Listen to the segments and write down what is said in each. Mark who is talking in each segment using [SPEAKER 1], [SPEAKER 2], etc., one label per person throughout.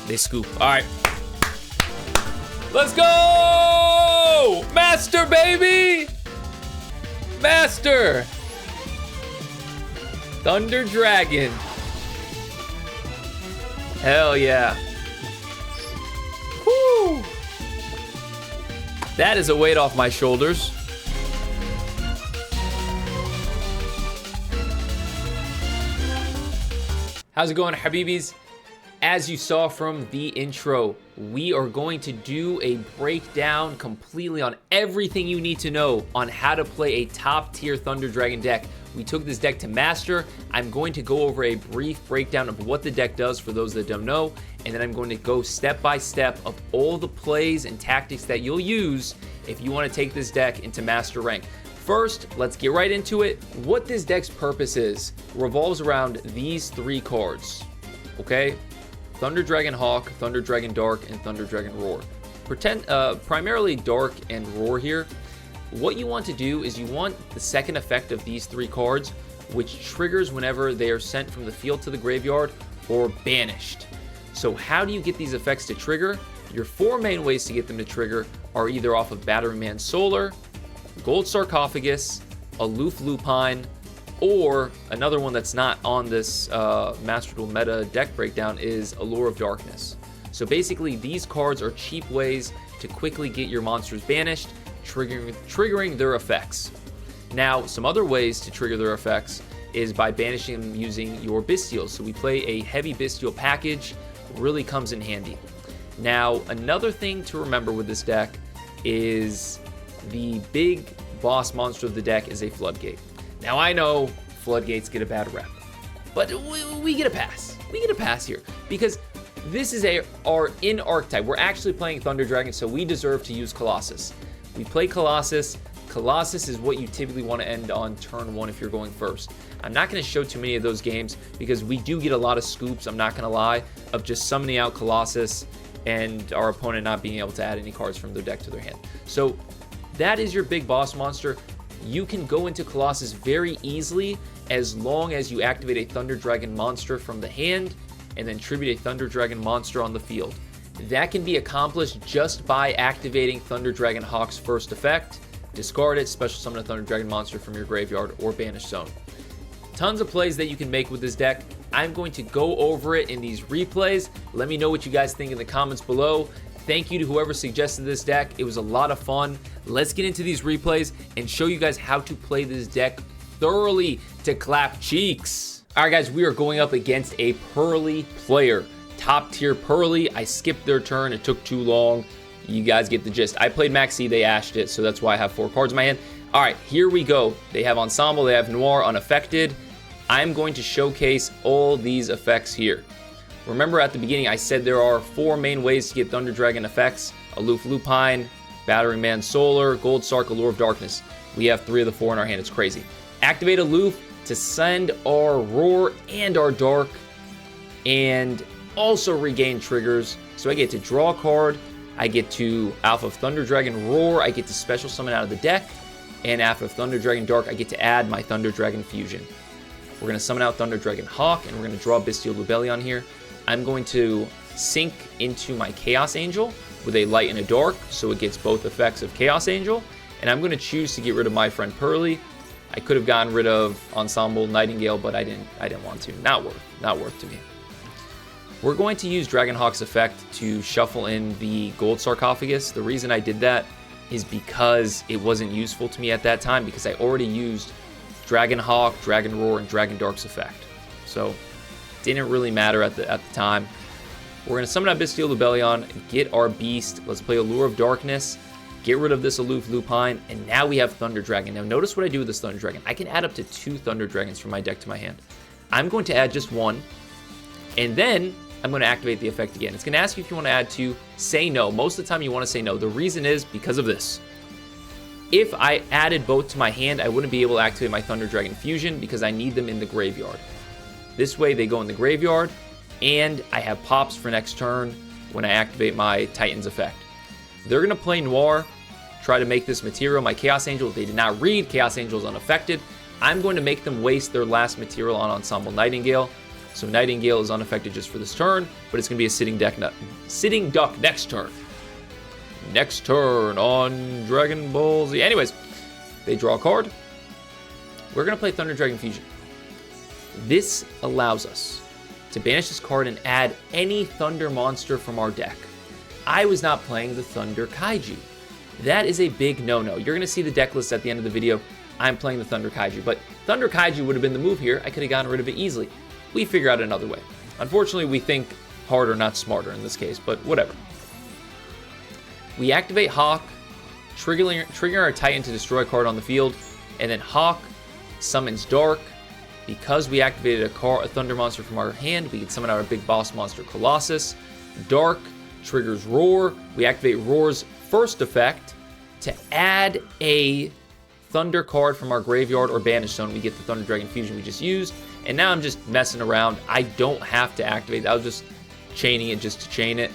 [SPEAKER 1] They scoop. All right. Let's go! Master, baby! Master! Thunder Dragon. Hell yeah. Woo! That is a weight off my shoulders. How's it going, Habibis? As you saw from the intro, we are going to do a breakdown completely on everything you need to know on how to play a top tier Thunder Dragon deck. We took this deck to Master. I'm going to go over a brief breakdown of what the deck does for those that don't know, and then I'm going to go step by step of all the plays and tactics that you'll use if you want to take this deck into Master rank. First, let's get right into it. What this deck's purpose is revolves around these three cards, okay? Thunder Dragon Hawk, Thunder Dragon Dark, and Thunder Dragon Roar. Primarily Dark and Roar here. What you want to do is you want the second effect of these three cards, which triggers whenever they are sent from the field to the graveyard or banished. So how do you get these effects to trigger? Your four main ways to get them to trigger are either off of Batteryman Solar, Gold Sarcophagus, Aloof Lupine, or another one that's not on this Master Duel meta deck breakdown is Allure of Darkness. So basically these cards are cheap ways to quickly get your monsters banished, triggering their effects. Now, some other ways to trigger their effects is by banishing them using your Bystials. So we play a heavy Bystial package, really comes in handy. Now, another thing to remember with this deck is the big boss monster of the deck is a Floodgate. Now, I know Floodgates get a bad rep, but we get a pass. We get a pass here because this is our in archetype. We're actually playing Thunder Dragon, so we deserve to use Colossus. We play Colossus. Colossus is what you typically want to end on turn one if you're going first. I'm not going to show too many of those games because we do get a lot of scoops, I'm not going to lie, of just summoning out Colossus and our opponent not being able to add any cards from their deck to their hand. So that is your big boss monster. You can go into Colossus very easily as long as you activate a Thunder Dragon monster from the hand and then tribute a Thunder Dragon monster on the field. That can be accomplished just by activating Thunder Dragon Hawk's first effect. Discard it, special summon a Thunder Dragon monster from your graveyard or banish zone. Tons of plays that you can make with this deck. I'm going to go over it in these replays. Let me know what you guys think in the comments below. Thank you to whoever suggested this deck. It was a lot of fun. Let's get into these replays and show you guys how to play this deck thoroughly to clap cheeks. All right, guys, we are going up against a Purrely player. Top tier Purrely. I skipped their turn. It took too long. You guys get the gist. I played Maxi. They ashed it, so that's why I have 4 cards in my hand. All right, here we go. They have Ensemble. They have Noir unaffected. I'm going to showcase all these effects here. Remember at the beginning, I said there are 4 main ways to get Thunder Dragon effects. Aloof Lupine, Batteryman Solar, Gold Sark, Allure of Darkness. We have 3 of the 4 in our hand. It's crazy. Activate Aloof to send our Roar and our Dark, and also regain triggers. So I get to draw a card, I get to Alpha of Thunder Dragon Roar, I get to special summon out of the deck, and Alpha of Thunder Dragon Dark, I get to add my Thunder Dragon Fusion. We're going to summon out Thunder Dragon Hawk, and we're going to draw Bystial Lubellion here. I'm going to sync into my Chaos Angel with a Light and a Dark, so it gets both effects of Chaos Angel, and I'm going to choose to get rid of my friend Purrely. I could have gotten rid of Ensemble Nightingale, but I didn't want to. Not worth to me. We're going to use Dragonhawk's effect to shuffle in the Gold Sarcophagus. The reason I did that is because it wasn't useful to me at that time because I already used Dragonhawk, Dragon Roar, and Dragon Dark's effect. So didn't really matter at the time. We're going to summon out Bystial Lubellion, get our beast. Let's play Allure of Darkness, get rid of this Aloof Lupine, and now we have Thunder Dragon. Now notice what I do with this Thunder Dragon. I can add up to 2 Thunder Dragons from my deck to my hand. I'm going to add just 1, and then I'm going to activate the effect again. It's going to ask you if you want to add 2. Say no. Most of the time you want to say no. The reason is because of this. If I added both to my hand, I wouldn't be able to activate my Thunder Dragon Fusion because I need them in the graveyard. This way they go in the graveyard, and I have pops for next turn when I activate my Titan's effect. They're going to play Noir, try to make this material my Chaos Angel. They did not read. Chaos Angel is unaffected. I'm going to make them waste their last material on Ensemble Nightingale. So Nightingale is unaffected just for this turn, but it's going to be a sitting duck next turn. Next turn on Dragon Ball Z. Anyways, they draw a card. We're going to play Thunder Dragon Fusion. This allows us to banish this card and add any Thunder monster from our deck. I was not playing the Thunder Kaiju. That is a big no-no. You're going to see the deck list at the end of the video. I'm playing the Thunder Kaiju, but Thunder Kaiju would have been the move here. I could have gotten rid of it easily. We figure out another way. Unfortunately, we think harder, not smarter in this case, but whatever. We activate Hawk, triggering our Titan to destroy a card on the field, and then Hawk summons Dark. Because we activated a Thunder monster from our hand, we can summon our big boss monster, Colossus. Dark triggers Roar. We activate Roar's first effect to add a Thunder card from our graveyard or banish zone. We get the Thunder Dragon Fusion we just used. And now I'm just messing around. I don't have to activate. I was just chaining it just to chain it.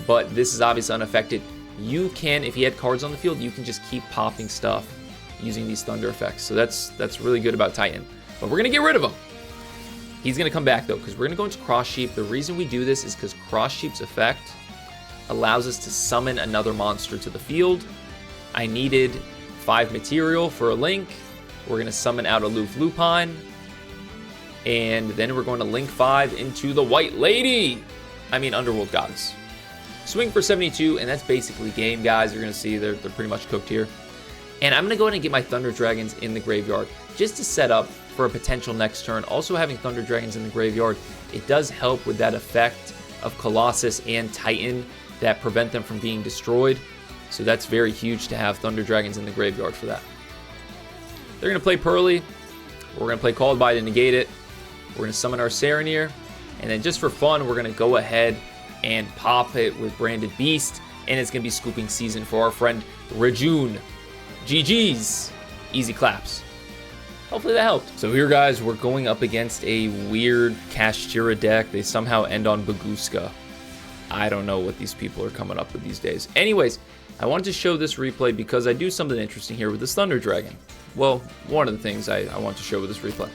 [SPEAKER 1] But this is obviously unaffected. You can, if you had cards on the field, you can just keep popping stuff using these Thunder effects. So that's really good about Titan. But we're going to get rid of him. He's going to come back, though, because we're going to go into Cross Sheep. The reason we do this is because Cross Sheep's effect allows us to summon another monster to the field. I needed 5 material for a link. We're going to summon out Aloof Lupine. And then we're going to link 5 into the White Lady. I mean, Underworld Goddess. Swing for 72, and that's basically game, guys. You're going to see they're pretty much cooked here. And I'm going to go ahead and get my Thunder Dragons in the graveyard just to set up for a potential next turn. Also having Thunder Dragons in the graveyard, it does help with that effect of Colossus and Titan that prevent them from being destroyed. So that's very huge to have Thunder Dragons in the graveyard for that. They're going to play Purrely. We're going to play Called By to negate it. We're going to summon our Serenir. And then just for fun, we're going to go ahead and pop it with Branded Beast. And it's going to be Scooping Season for our friend Rajun. GG's. Easy claps. Hopefully that helped. So here, guys, we're going up against a weird Kashtira deck. They somehow end on Baguska. I don't know what these people are coming up with these days. Anyways, I wanted to show this replay because I do something interesting here with this Thunder Dragon. Well, one of the things I want to show with this replay.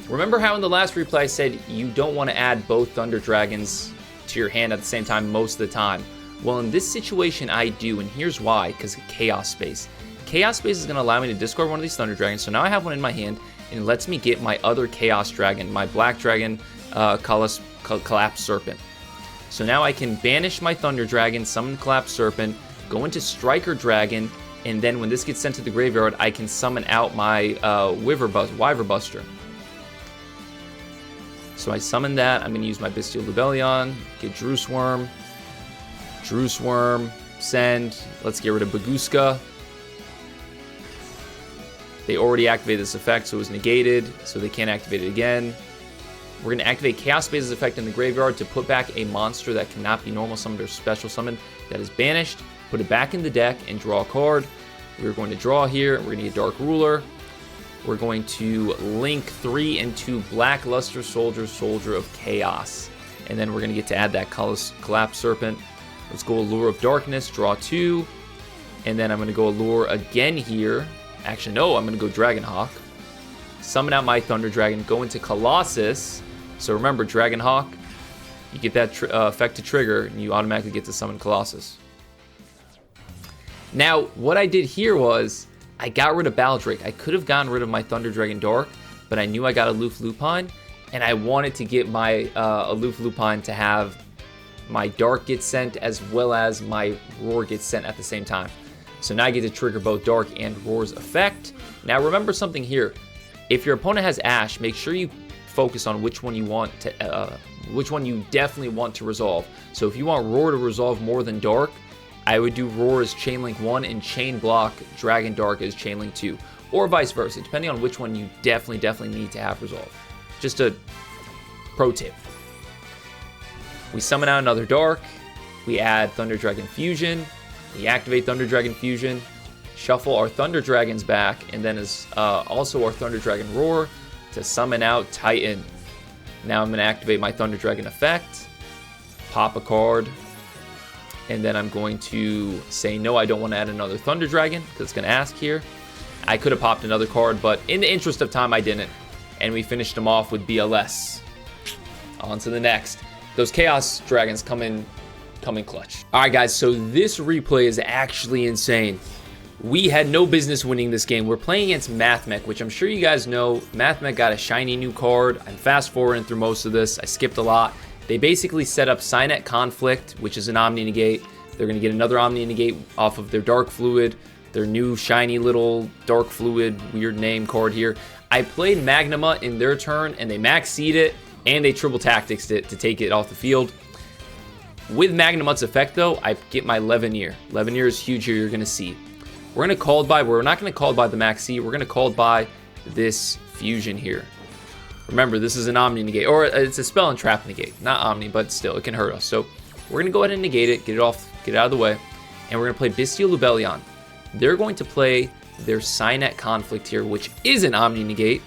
[SPEAKER 1] Remember how in the last replay I said you don't want to add both Thunder Dragons to your hand at the same time most of the time? Well, in this situation I do, and here's why, because of Chaos Space. Chaos Space is going to allow me to discard one of these Thunder Dragons, so now I have one in my hand, and it lets me get my other Chaos Dragon, my Black Dragon, Collapse Serpent. So now I can banish my Thunder Dragon, summon Collapse Serpent, go into Striker Dragon, and then when this gets sent to the graveyard, I can summon out my Wyver Buster. So I summon that. I'm going to use my Bystial Lubellion, get Drewsworm, send. Let's get rid of Baguska. They already activated this effect, so it was negated, so they can't activate it again. We're going to activate Chaos Space's effect in the graveyard to put back a monster that cannot be normal summoned or special summoned that is banished, put it back in the deck, and draw a card. We're going to draw here. We're going to get Dark Ruler. We're going to link 3 into Blackluster Soldier of Chaos. And then we're going to get to add that Collapse Serpent. Let's go Allure of Darkness, draw 2. And then I'm going to go Allure again here. Actually, no, I'm going to go Dragonhawk. Summon out my Thunder Dragon, go into Colossus. So remember, Dragonhawk, you get that effect to trigger, and you automatically get to summon Colossus. Now, what I did here was, I got rid of Baldrake. I could have gotten rid of my Thunder Dragon Dark, but I knew I got Aloof Lupine, and I wanted to get my Aloof Lupine to have my Dark get sent, as well as my Roar get sent at the same time. So now I get to trigger both Dark and Roar's effect. Now remember something here. If your opponent has Ash, make sure you focus on which one you want to, which one you definitely want to resolve. So if you want Roar to resolve more than Dark, I would do Roar as Chainlink 1 and Chain Block Dragon Dark as Chainlink 2. Or vice versa, depending on which one you definitely need to have resolved. Just a pro tip. We summon out another Dark. We add Thunder Dragon Fusion. We activate Thunder Dragon Fusion, shuffle our Thunder Dragons back, and then as also our Thunder Dragon Roar to summon out Titan. Now I'm going to activate my Thunder Dragon effect, pop a card, and then I'm going to say no, I don't want to add another Thunder Dragon, because it's going to ask here. I could have popped another card, but in the interest of time, I didn't. And we finished them off with BLS. On to the next. Those Chaos Dragons come in clutch. All right, guys, so this replay is actually insane. We had no business winning this game. We're playing against Mathmech, which I'm sure you guys know. Mathmech got a shiny new card. I'm fast forwarding through most of this. I skipped a lot. They basically set up Signet Conflict, which is an Omni Negate. They're going to get another Omni Negate off of their Dark Fluid, their new shiny little Dark Fluid, weird name card here. I played Magnuma in their turn, and they Maxed it, and they Triple Tacticsed it to take it off the field. With Magnumut's effect, though, I get my Levineer. Levineer is huge here, you're going to see. We're going to call by, we're not going to call by the Maxi, we're going to call by this Fusion here. Remember, this is an Omni Negate, or it's a Spell and Trap Negate. Not Omni, but still, it can hurt us. So we're going to go ahead and negate it, get it out of the way, and we're going to play Bystial Lubellion. They're going to play their Signet Conflict here, which is an Omni Negate.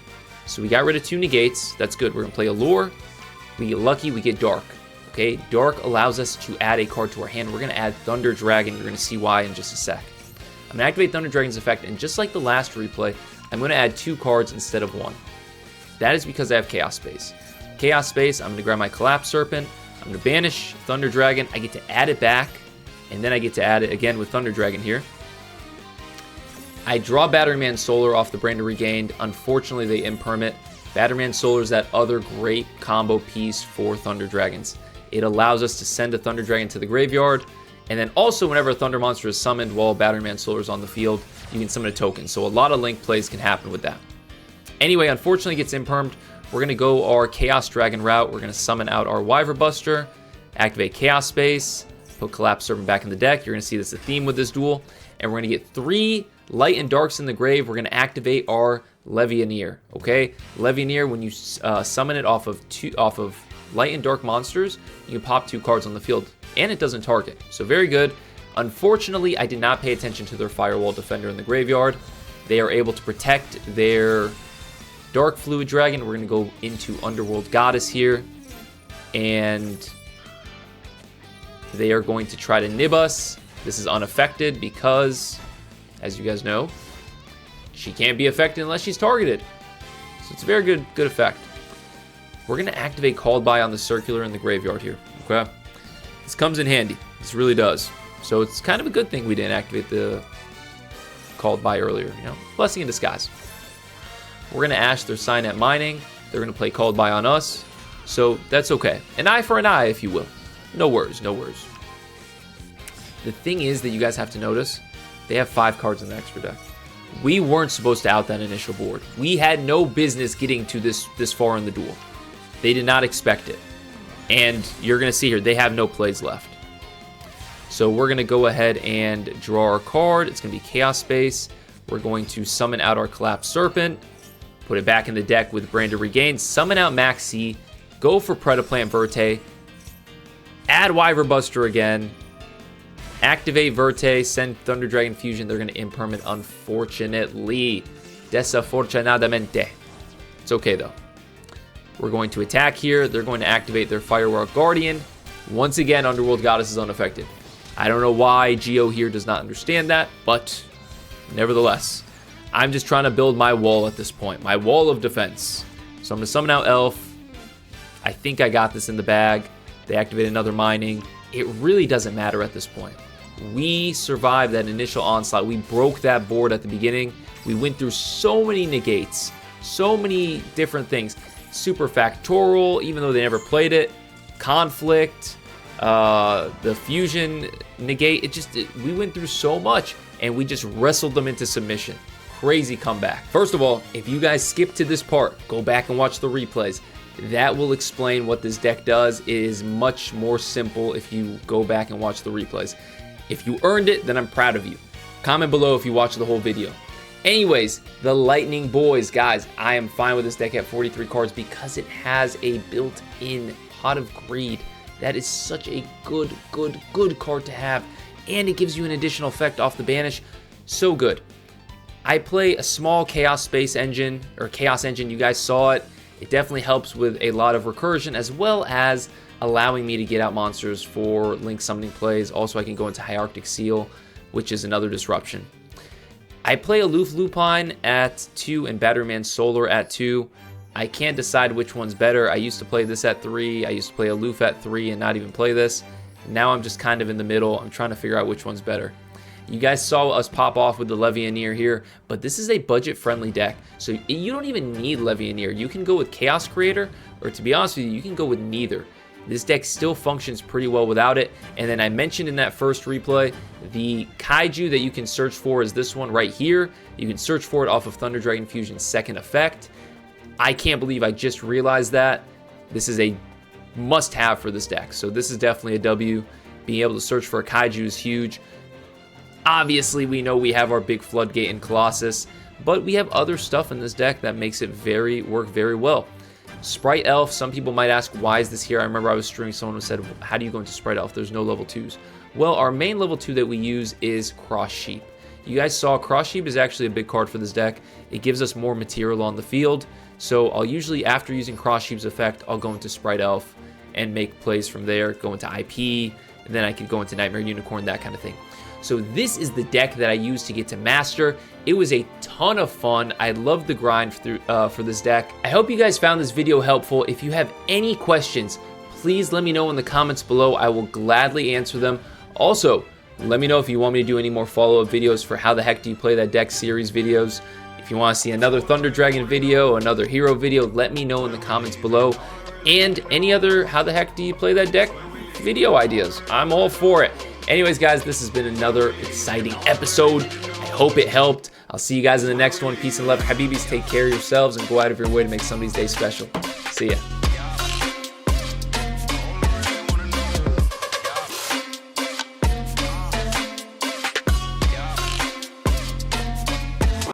[SPEAKER 1] So we got rid of 2 negates. That's good. We're going to play Allure. We get lucky, we get Dark. Okay, Dark allows us to add a card to our hand. We're going to add Thunder Dragon. You're going to see why in just a sec. I'm going to activate Thunder Dragon's effect, and just like the last replay, I'm going to add 2 cards instead of 1. That is because I have Chaos Space. Chaos Space, I'm going to grab my Collapse Serpent. I'm going to banish Thunder Dragon. I get to add it back, and then I get to add it again with Thunder Dragon here. I draw Batteryman Solar off the Brain to Regained. Unfortunately, they impermit. Batteryman Solar is that other great combo piece for Thunder Dragons. It allows us to send a Thunder Dragon to the graveyard, and then also whenever a Thunder monster is summoned while Batteryman Solar is on the field, you can summon a token. So a lot of link plays can happen with that. Anyway, unfortunately, it gets impermed. We're going to go our Chaos Dragon route. We're going to summon out our Wyver Buster, activate Chaos Space, put Collapse Serpent back in the deck. You're going to see this a theme with this duel. And we're going to get 3 Light and Darks in the grave. We're going to activate our Levianeer. Okay, Levianeer, when you summon it off of Light and Dark monsters, you can pop 2 cards on the field, and it doesn't target. So very good. Unfortunately, I did not pay attention to their Firewall Defender in the graveyard. They are able to protect their Dark Fluid Dragon. We're going to go into Underworld Goddess here, and they are going to try to nib us. This is unaffected because, as you guys know, she can't be affected unless she's targeted. So it's a very good effect. We're going to activate Called By on the Circular in the graveyard here. Okay, this comes in handy. This really does. So it's kind of a good thing we didn't activate the Called By earlier. You know, blessing in disguise. We're going to Ash their Signet Mining. They're going to play Called By on us. So that's okay. An eye for an eye, if you will. No worries, no worries. The thing is that you guys have to notice, they have 5 cards in the extra deck. We weren't supposed to out that initial board. We had no business getting to this far in the duel. They did not expect it. And you're going to see here, they have no plays left. So we're going to go ahead and draw our card. It's going to be Chaos Space. We're going to summon out our Collapsed Serpent. Put it back in the deck with Brain to Regain. Summon out Maxi. Go for Predaplant Verte. Add Wyver Buster again. Activate Verte. Send Thunder Dragon Fusion. They're going to impermit, unfortunately. Desafortunadamente. It's okay, though. We're going to attack here. They're going to activate their Firewall Guardian. Once again, Underworld Goddess is unaffected. I don't know why yugioh here does not understand that, but nevertheless, I'm just trying to build my wall at this point. My wall of defense. So I'm going to summon out Elf. I think I got this in the bag. They activate another mining. It really doesn't matter at this point. We survived that initial onslaught. We broke that board at the beginning. We went through so many negates, so many different things. Super Factorial, even though they never played it. Conflict, the Fusion negate. We went through so much, and we just wrestled them into submission. Crazy comeback. First of all, if you guys skip to this part, go back and watch the replays. That will explain what this deck does. It is much more simple if you go back and watch the replays. If you earned it, then I'm proud of you. Comment below if you watched the whole video. Anyways, the Lightning Boys, guys, I am fine with this deck at 43 cards because it has a built-in Pot of Greed. That is such a good card to have, and it gives you an additional effect off the banish. So good. I play a small Chaos Space engine, or Chaos Engine, you guys saw it. It definitely helps with a lot of recursion, as well as allowing me to get out monsters for Link summoning plays. Also, I can go into Hierarchic Seal, which is another disruption. I play Aloof Lupine at 2 and Batteryman Solar at 2. I can't decide which one's better. I used to play this at 3. I used to play Aloof at 3 and not even play this. Now I'm just kind of in the middle. I'm trying to figure out which one's better. You guys saw us pop off with the Levianeer here, but this is a budget-friendly deck, so you don't even need Levianeer. You can go with Chaos Creator, or to be honest with you, you can go with neither. This deck still functions pretty well without it. And then I mentioned in that first replay, the Kaiju that you can search for is this one right here. You can search for it off of Thunder Dragon Fusion's second effect. I can't believe I just realized that. This is a must-have for this deck, so this is definitely a W. Being able to search for a Kaiju is huge. Obviously, we know we have our big Floodgate and Colossus, but we have other stuff in this deck that makes it work very well. Sprite Elf, some people might ask, why is this here? I remember I was streaming, someone who said, how do you go into Sprite Elf? There's no level 2s. Well, our main level 2 that we use is Cross Sheep. You guys saw Cross Sheep is actually a big card for this deck. It gives us more material on the field, so I'll usually, after using Cross Sheep's effect, I'll go into Sprite Elf and make plays from there, go into IP, and then I could go into Nightmare Unicorn, that kind of thing. So this is the deck that I used to get to Master. It was a ton of fun. I loved the grind for this deck. I hope you guys found this video helpful. If you have any questions, please let me know in the comments below. I will gladly answer them. Also, let me know if you want me to do any more follow-up videos for How the Heck Do You Play That Deck series videos. If you want to see another Thunder Dragon video, another hero video, let me know in the comments below. And any other How the Heck Do You Play That Deck video ideas. I'm all for it. Anyways, guys, this has been another exciting episode. I hope it helped. I'll see you guys in the next one. Peace and love. Habibis, take care of yourselves and go out of your way to make somebody's day special. See ya.